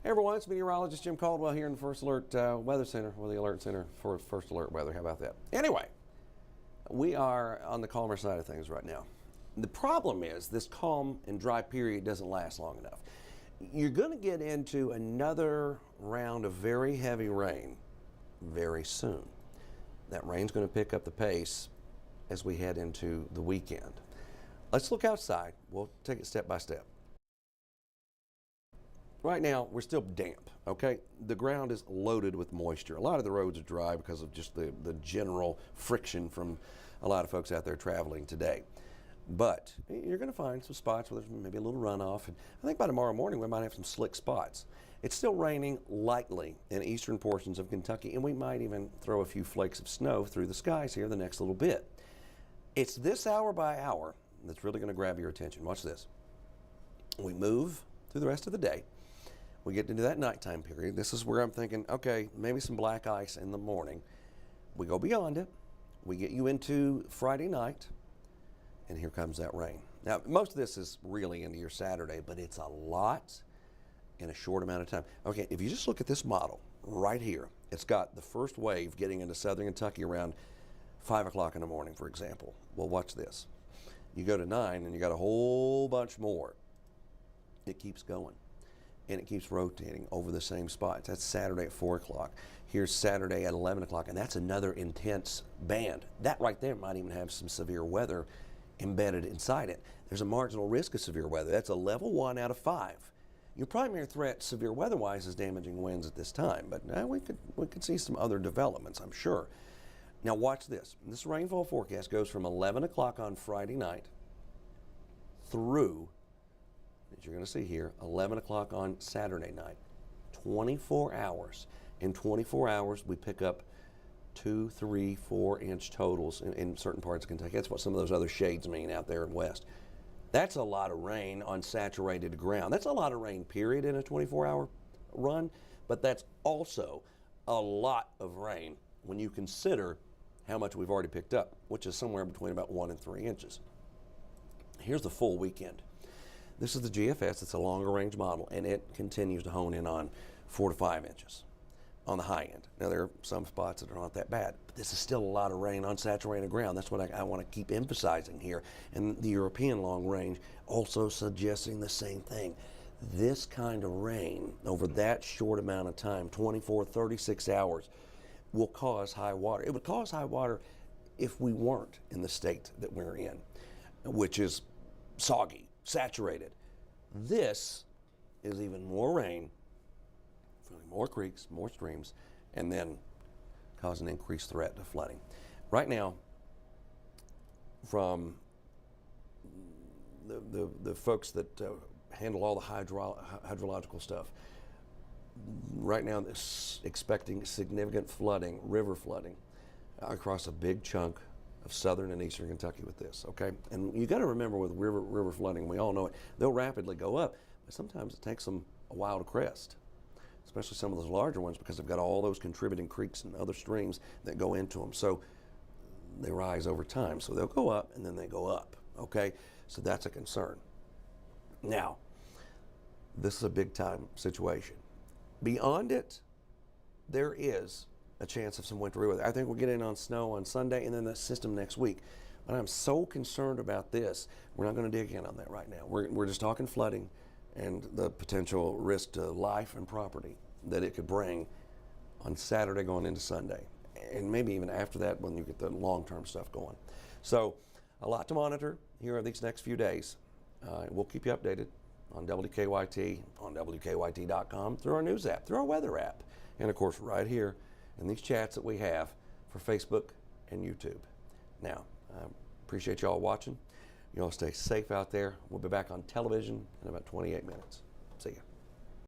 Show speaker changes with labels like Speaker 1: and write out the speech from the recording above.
Speaker 1: Hey everyone, it's Meteorologist Jim Caldwell here in the First Alert Weather Center, or the Alert Center for First Alert Weather. How about that? Anyway, we are on the calmer side of things right now. The problem is this calm and dry period doesn't last long enough. You're going to get into another round of very heavy rain very soon. That rain's going to pick up the pace as we head into the weekend. Let's look outside. We'll take it step by step. Right now, we're still damp, okay? The ground is loaded with moisture. A lot of the roads are dry because of just the general friction from a lot of folks out there traveling today. But you're going to find some spots where there's maybe a little runoff. And I think by tomorrow morning, we might have some slick spots. It's still raining lightly in eastern portions of Kentucky, and we might even throw a few flakes of snow through the skies here the next little bit. It's this hour by hour that's really going to grab your attention. Watch this. We move through the rest of the day. We get into that nighttime period. This is where I'm thinking, okay, maybe some black ice in the morning. We go beyond it. We get you into Friday night, and here comes that rain. Now, most of this is really into your Saturday, but it's a lot in a short amount of time. Okay, if you just look at this model right here, it's got the first wave getting into southern Kentucky around 5 o'clock in the morning, for example. Well, watch this. You go to 9, and you got a whole bunch more. It keeps going. And it keeps rotating over the same spots. That's Saturday at 4 o'clock. Here's Saturday at 11 o'clock, and that's another intense band. That right there might even have some severe weather embedded inside it. There's a marginal risk of severe weather. That's a level 1 out of 5. Your primary threat, severe weather-wise, is damaging winds at this time, but we could see some other developments, I'm sure. Now watch this. This rainfall forecast goes from 11 o'clock on Friday night through, as you're going to see here, 11 o'clock on Saturday night. 24 hours. In 24 hours, we pick up 2, 3, 4 inch totals in certain parts of Kentucky. That's what some of those other shades mean out there in west. That's a lot of rain on saturated ground. That's a lot of rain, period, in a 24-hour run, but that's also a lot of rain when you consider how much we've already picked up, which is somewhere between about 1 and 3 inches. Here's the full weekend. This is the GFS. It's a longer range model, and it continues to hone in on 4 to 5 inches on the high end. Now, there are some spots that are not that bad, but this is still a lot of rain on saturated ground. That's what I want to keep emphasizing here. And the European long range also suggesting the same thing. This kind of rain over that short amount of time, 24, 36 hours, will cause high water. It would cause high water if we weren't in the state that we're in, which is soggy, saturated. This is even more rain, filling more creeks, more streams, and then cause an increased threat to flooding. Right now, from the folks that handle all the hydrological stuff, right now expecting significant flooding, river flooding, across a big chunk of southern and eastern Kentucky with this, okay? And you got to remember with river flooding, we all know it, they'll rapidly go up, but sometimes it takes them a while to crest, especially some of those larger ones because they've got all those contributing creeks and other streams that go into them. So they rise over time. So they'll go up and then they go up, okay? So that's a concern. Now, this is a big time situation. Beyond it, there is a chance of some wintry weather. I think we'll get in on snow on Sunday and then the system next week. But I'm so concerned about this, we're not going to dig in on that right now. We're just talking flooding and the potential risk to life and property that it could bring on Saturday going into Sunday. And maybe even after that when you get the long-term stuff going. So a lot to monitor here these next few days. We'll keep you updated on WKYT, on WKYT.com, through our news app, through our weather app, and of course right here in these chats that we have for Facebook and YouTube. Now, I appreciate y'all watching. Y'all stay safe out there. We'll be back on television in about 28 minutes. See ya.